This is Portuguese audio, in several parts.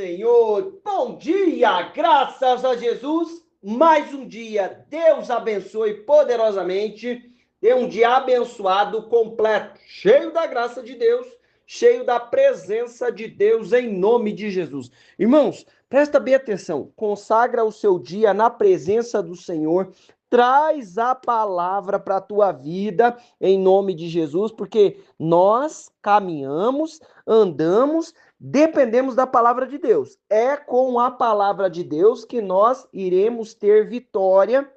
Senhor. Bom dia, graças a Jesus. Mais um dia, Deus abençoe poderosamente. Dê um dia abençoado, completo, cheio da graça de Deus, cheio da presença de Deus, em nome de Jesus. Irmãos, presta bem atenção. Consagra o seu dia na presença do Senhor. Traz a palavra para a tua vida, em nome de Jesus, porque nós caminhamos, andamos, dependemos da palavra de Deus. É com a palavra de Deus que nós iremos ter vitória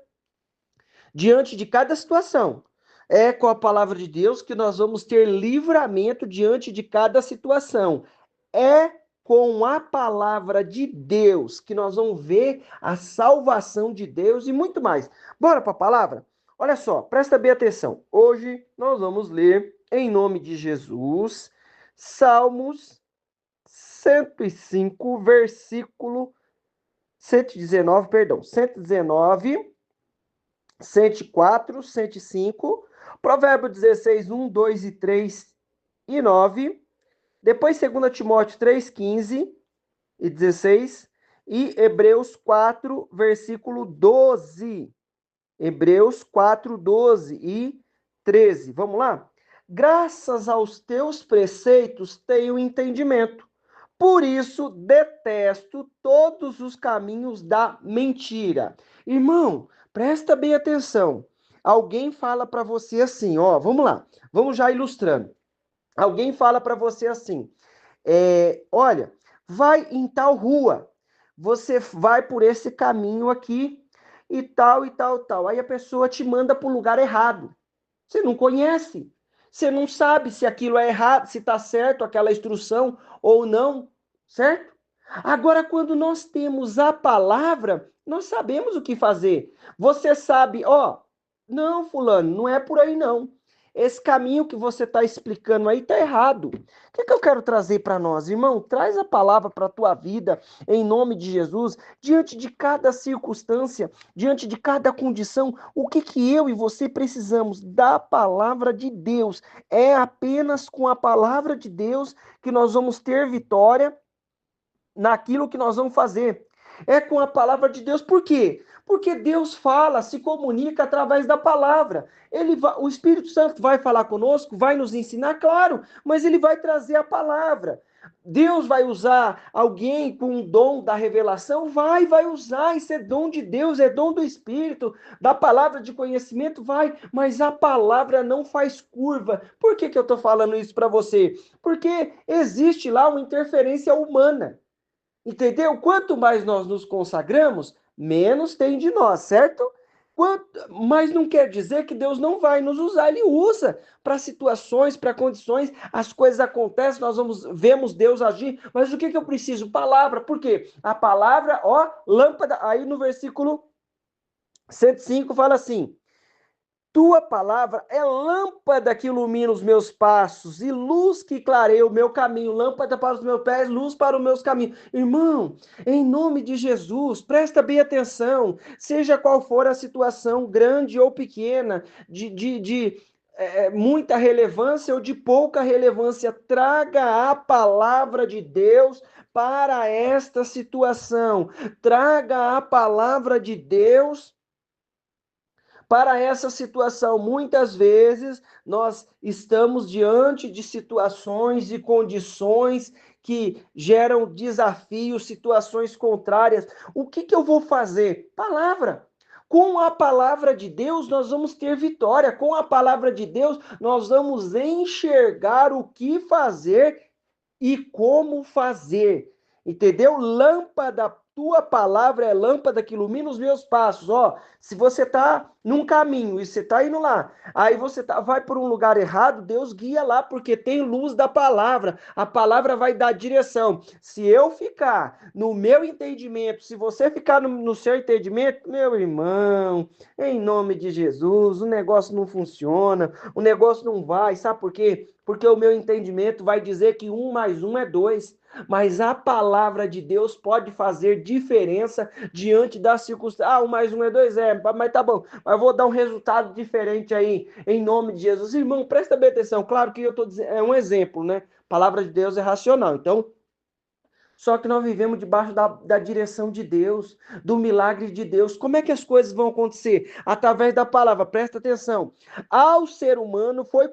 diante de cada situação. É com a palavra de Deus que nós vamos ter livramento diante de cada situação. É com a palavra de Deus que nós vamos ver a salvação de Deus e muito mais. Bora para a palavra? Olha só, presta bem atenção. Hoje nós vamos ler, em nome de Jesus, Salmos 105, versículo 119, perdão, 119, 104, 105, Provérbio 16, 1, 2 e 3 e 9, depois 2 Timóteo 3, 15 e 16 e Hebreus 4, versículo 12. Hebreus 4, 12 e 13. Vamos lá? Graças aos teus preceitos tenho entendimento. Por isso detesto todos os caminhos da mentira. Irmão, presta bem atenção. Alguém fala para você assim, ó, vamos lá, vamos já ilustrando. Alguém fala para você assim, olha, vai em tal rua, você vai por esse caminho aqui e tal e tal, tal. Aí a pessoa te manda para o lugar errado. Você não conhece. Você não sabe se aquilo é errado, se está certo aquela instrução ou não, certo? Agora, quando nós temos a palavra, nós sabemos o que fazer. Você sabe, ó, não, fulano, não é por aí não. Esse caminho que você está explicando aí está errado. O que eu quero trazer para nós, irmão? Traz a palavra para a tua vida, em nome de Jesus, diante de cada circunstância, diante de cada condição. O que eu e você precisamos? Da palavra de Deus. É apenas com a palavra de Deus que nós vamos ter vitória naquilo que nós vamos fazer. É com a palavra de Deus. Por quê? Porque Deus fala, se comunica através da palavra. O Espírito Santo vai falar conosco, vai nos ensinar, claro, mas ele vai trazer a palavra. Deus vai usar alguém com o dom da revelação? Vai usar, isso é dom de Deus, é dom do Espírito, da palavra de conhecimento, vai, mas a palavra não faz curva. Por que eu estou falando isso para você? Porque existe lá uma interferência humana. Entendeu? Quanto mais nós nos consagramos, menos tem de nós, certo? Mas não quer dizer que Deus não vai nos usar, Ele usa para situações, para condições, as coisas acontecem, vemos Deus agir, mas o que eu preciso? Palavra, por quê? A palavra, ó, lâmpada, aí no versículo 105 fala assim, tua palavra é lâmpada que ilumina os meus passos e luz que clareia o meu caminho. Lâmpada para os meus pés, luz para os meus caminhos. Irmão, em nome de Jesus, presta bem atenção. Seja qual for a situação, grande ou pequena, de muita relevância ou de pouca relevância, traga a palavra de Deus para esta situação. Traga a palavra de Deus para essa situação. Muitas vezes nós estamos diante de situações e condições que geram desafios, situações contrárias. O que eu vou fazer? Palavra. Com a palavra de Deus, nós vamos ter vitória. Com a palavra de Deus, nós vamos enxergar o que fazer e como fazer. Entendeu? Lâmpada, tua palavra é lâmpada que ilumina os meus passos. Ó, se você tá num caminho e você tá indo lá, aí você vai por um lugar errado, Deus guia lá, porque tem luz da palavra. A palavra vai dar direção. Se eu ficar no meu entendimento, se você ficar no seu entendimento, meu irmão, em nome de Jesus, o negócio não funciona, o negócio não vai. Sabe por quê? Porque o meu entendimento vai dizer que 1 mais 1 é 2. Mas a palavra de Deus pode fazer diferença diante das circunstâncias. Ah, 1 mais 1 é 2, mas tá bom. Mas vou dar um resultado diferente aí, em nome de Jesus. Irmão, presta bem atenção. Claro que eu estou dizendo, é um exemplo, né? A palavra de Deus é racional. Então, Só que nós vivemos debaixo da direção de Deus, do milagre de Deus. Como é que as coisas vão acontecer? Através da palavra, presta atenção. Ao ser humano foi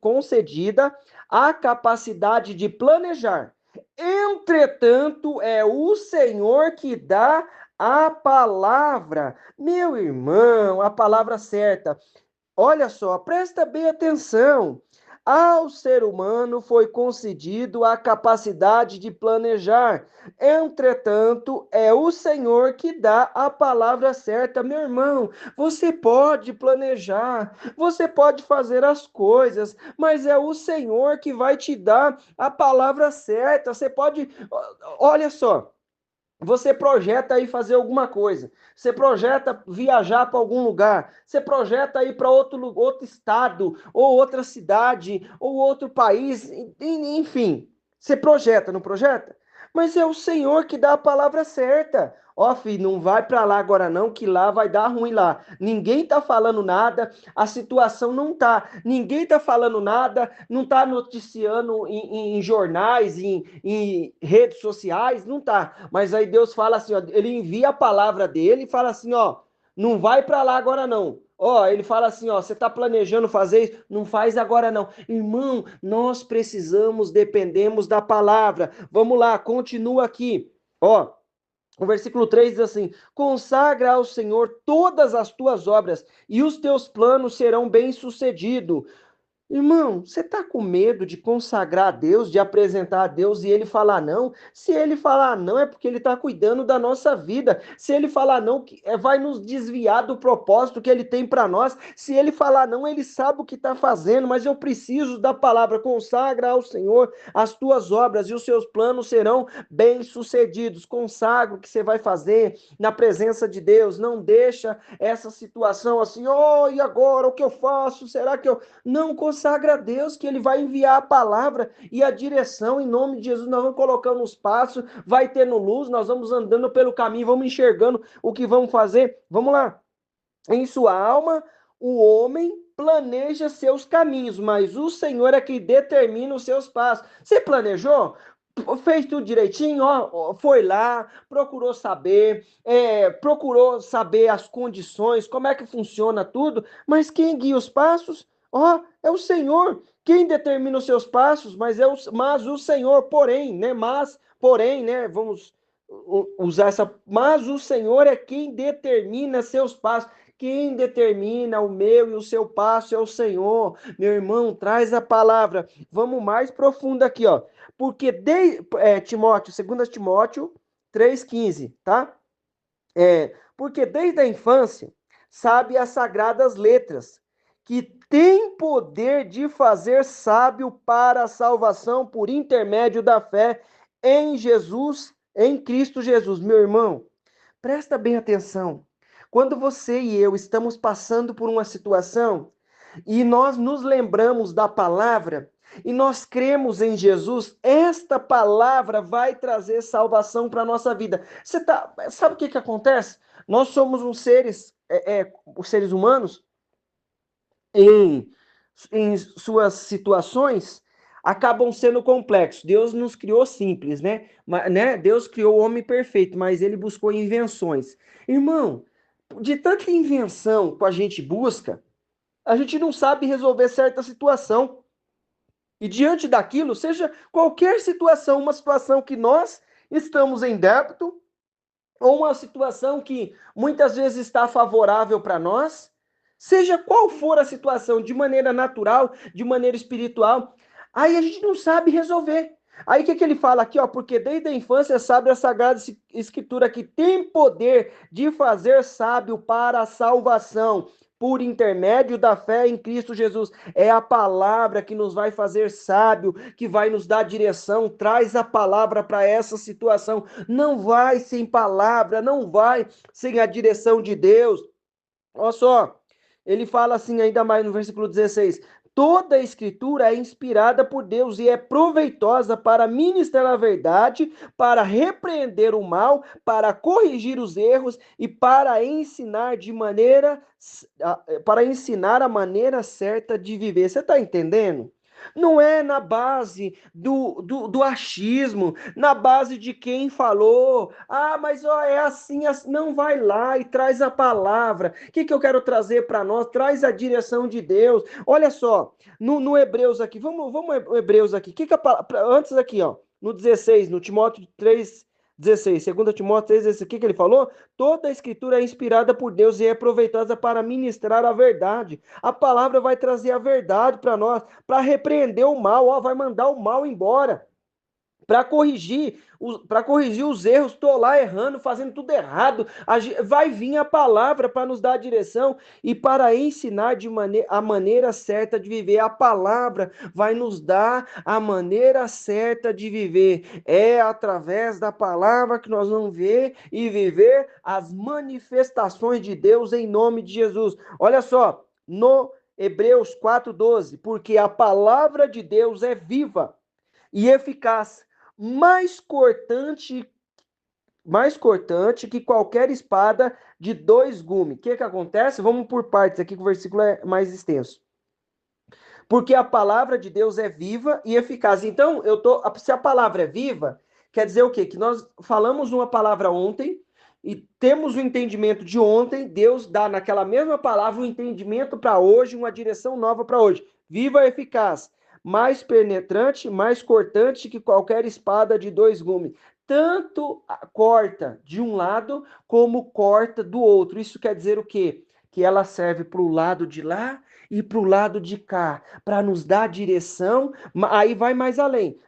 concedida a capacidade de planejar. Entretanto, é o Senhor que dá a palavra. Meu irmão, a palavra certa. Olha só, presta bem atenção. Ao ser humano foi concedido a capacidade de planejar. Entretanto, é o Senhor que dá a palavra certa. Meu irmão, você pode planejar, você pode fazer as coisas, mas é o Senhor que vai te dar a palavra certa. Você pode, olha só. Você projeta aí fazer alguma coisa. Você projeta viajar para algum lugar. Você projeta ir para outro estado, ou outra cidade, ou outro país. Enfim, você projeta, não projeta? Mas é o Senhor que dá a palavra certa. Ó, filho, não vai para lá agora não, que lá vai dar ruim lá. Ninguém tá falando nada, a situação não tá. Ninguém tá falando nada, não tá noticiando em jornais, em redes sociais, não tá. Mas aí Deus fala assim, ó, ele envia a palavra dele e fala assim, ó, não vai para lá agora não. Ó, ele fala assim, ó, você tá planejando fazer isso? Não faz agora não. Irmão, nós precisamos, dependemos da palavra. Vamos lá, continua aqui. Ó, o versículo 3 diz assim: consagra ao Senhor todas as tuas obras, e os teus planos serão bem-sucedidos. Irmão, você está com medo de consagrar a Deus, de apresentar a Deus e ele falar não? Se ele falar não, é porque ele está cuidando da nossa vida. Se ele falar não, vai nos desviar do propósito que ele tem para nós. Se ele falar não, ele sabe o que está fazendo, mas eu preciso da palavra. Consagra ao Senhor as tuas obras e os seus planos serão bem-sucedidos. Consagra o que você vai fazer na presença de Deus. Não deixa essa situação assim, oh, e agora o que eu faço? Será que eu. Não, consagra a Deus que ele vai enviar a palavra e a direção em nome de Jesus. Nós vamos colocando os passos, vai tendo luz, nós vamos andando pelo caminho, vamos enxergando o que vamos fazer. Vamos lá. Em sua alma, o homem planeja seus caminhos, mas o Senhor é que determina os seus passos. Você planejou? Fez tudo direitinho, ó, foi lá, procurou saber as condições, como é que funciona tudo, mas quem guia os passos? Ó, é o Senhor. Quem determina os seus passos? Mas o Senhor, porém, né? Porém, né? Vamos usar essa. Mas o Senhor é quem determina seus passos. Quem determina o meu e o seu passo é o Senhor. Meu irmão, traz a palavra. Vamos mais profundo aqui, ó. Porque Timóteo, 2 Timóteo 3,15, tá? Porque desde a infância sabe as sagradas letras, que tem poder de fazer sábio para a salvação por intermédio da fé em Jesus, em Cristo Jesus. Meu irmão, presta bem atenção. Quando você e eu estamos passando por uma situação e nós nos lembramos da palavra e nós cremos em Jesus, esta palavra vai trazer salvação para a nossa vida. Sabe o que acontece? Nós somos os seres humanos, em, em suas situações, acabam sendo complexos. Deus nos criou simples, né? Deus criou o homem perfeito, mas ele buscou invenções. Irmão, de tanta invenção que a gente busca, a gente não sabe resolver certa situação. E diante daquilo, seja qualquer situação, uma situação que nós estamos em débito, ou uma situação que muitas vezes está favorável para nós, seja qual for a situação, de maneira natural, de maneira espiritual, aí a gente não sabe resolver. Aí o que ele fala aqui, ó? Porque desde a infância sabe a Sagrada Escritura que tem poder de fazer sábio para a salvação por intermédio da fé em Cristo Jesus. É a palavra que nos vai fazer sábio, que vai nos dar direção. Traz a palavra para essa situação. Não vai sem palavra, não vai sem a direção de Deus. Olha só, ele fala assim ainda mais no versículo 16: toda a escritura é inspirada por Deus e é proveitosa para ministrar a verdade, para repreender o mal, para corrigir os erros e para ensinar a maneira certa de viver. Você está entendendo? Não é na base do achismo, na base de quem falou, mas ó, é assim, assim, não, vai lá e traz a palavra. O que eu quero trazer para nós? Traz a direção de Deus. Olha só, no Hebreus aqui, vamos Hebreus aqui, antes aqui, ó, no 16, no Timóteo 3:16, 2 Timóteo 3:16, o que ele falou? Toda a escritura é inspirada por Deus e é proveitosa para ministrar a verdade. A palavra vai trazer a verdade para nós, para repreender o mal, ó, vai mandar o mal embora, para corrigir os erros. Estou lá errando, fazendo tudo errado. Vai vir a palavra para nos dar a direção e para ensinar a maneira certa de viver. A palavra vai nos dar a maneira certa de viver. É através da palavra que nós vamos ver e viver as manifestações de Deus em nome de Jesus. Olha só, no Hebreus 4:12, porque a palavra de Deus é viva e eficaz, mais cortante que qualquer espada de dois gumes. O que acontece? Vamos por partes aqui, que o versículo é mais extenso. Porque a palavra de Deus é viva e eficaz. Então, se a palavra é viva, quer dizer o quê? Que nós falamos uma palavra ontem e temos o entendimento de ontem, Deus dá naquela mesma palavra um entendimento para hoje, uma direção nova para hoje. Viva e eficaz, mais penetrante, mais cortante que qualquer espada de dois gumes. Tanto corta de um lado como corta do outro. Isso quer dizer o quê? Que ela serve para o lado de lá e para o lado de cá, para nos dar direção. Aí vai mais além,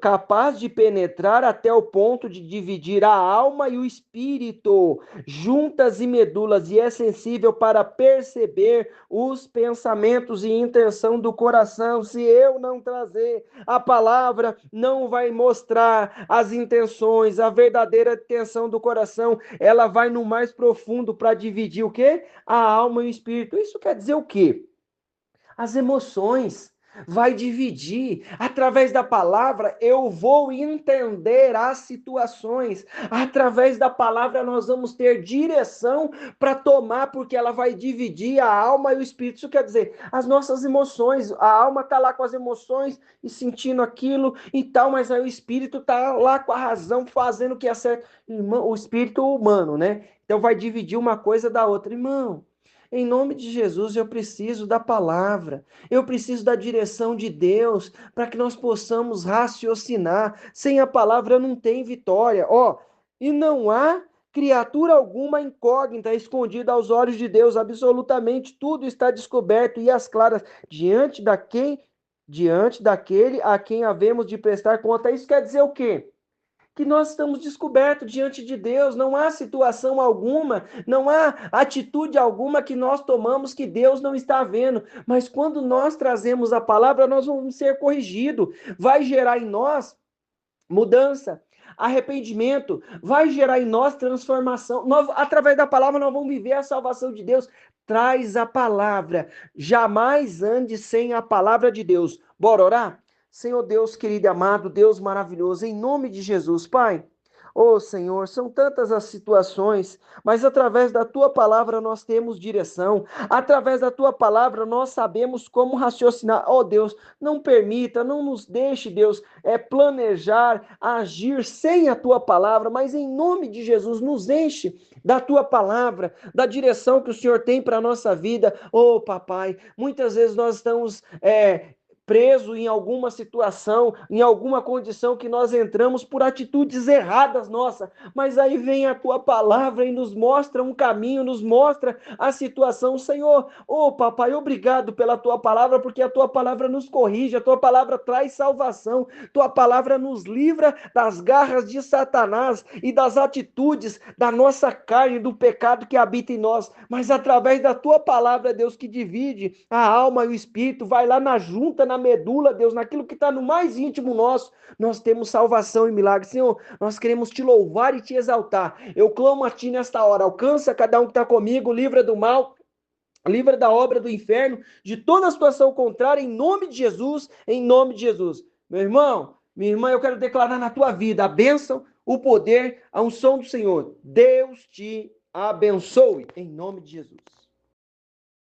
capaz de penetrar até o ponto de dividir a alma e o espírito, juntas e medulas, e é sensível para perceber os pensamentos e intenção do coração. Se eu não trazer a palavra, não vai mostrar as intenções, a verdadeira intenção do coração. Ela vai no mais profundo para dividir o quê? A alma e o espírito. Isso quer dizer o quê? As emoções. Vai dividir. Através da palavra, eu vou entender as situações. Através da palavra, nós vamos ter direção para tomar, porque ela vai dividir a alma e o espírito. Isso quer dizer, as nossas emoções. A alma está lá com as emoções e sentindo aquilo e tal, mas aí o espírito está lá com a razão, fazendo o que é certo. Irmão, o espírito humano, né? Então vai dividir uma coisa da outra. Irmão, em nome de Jesus, eu preciso da palavra, eu preciso da direção de Deus, para que nós possamos raciocinar. Sem a palavra não tem vitória. E não há criatura alguma incógnita, escondida aos olhos de Deus. Absolutamente tudo está descoberto e às claras diante daquele a quem havemos de prestar conta. Isso quer dizer o quê? Que nós estamos descobertos diante de Deus, não há situação alguma, não há atitude alguma que nós tomamos que Deus não está vendo, mas quando nós trazemos a palavra, nós vamos ser corrigidos, vai gerar em nós mudança, arrependimento, vai gerar em nós transformação. Através da palavra nós vamos viver a salvação de Deus. Traz a palavra, jamais ande sem a palavra de Deus. Bora orar? Senhor Deus querido e amado, Deus maravilhoso, em nome de Jesus, Pai. Senhor, são tantas as situações, mas através da tua palavra nós temos direção. Através da tua palavra nós sabemos como raciocinar. Deus, não permita, não nos deixe, Deus, planejar, agir sem a tua palavra, mas em nome de Jesus, nos enche da tua palavra, da direção que o Senhor tem para a nossa vida. Papai, muitas vezes nós estamos preso em alguma situação, em alguma condição que nós entramos por atitudes erradas nossa, mas aí vem a tua palavra e nos mostra um caminho, nos mostra a situação. Senhor, papai, obrigado pela tua palavra, porque a tua palavra nos corrige, a tua palavra traz salvação, tua palavra nos livra das garras de Satanás e das atitudes da nossa carne, do pecado que habita em nós, mas através da tua palavra, Deus, que divide a alma e o espírito, vai lá na junta, na medula, Deus, naquilo que está no mais íntimo nosso, nós temos salvação e milagre. Senhor, nós queremos te louvar e te exaltar. Eu clamo a ti nesta hora, alcança cada um que está comigo, livra do mal, livra da obra do inferno, de toda a situação contrária, em nome de Jesus, em nome de Jesus. Meu irmão, minha irmã, eu quero declarar na tua vida a bênção, o poder, a unção do Senhor. Deus te abençoe, em nome de Jesus.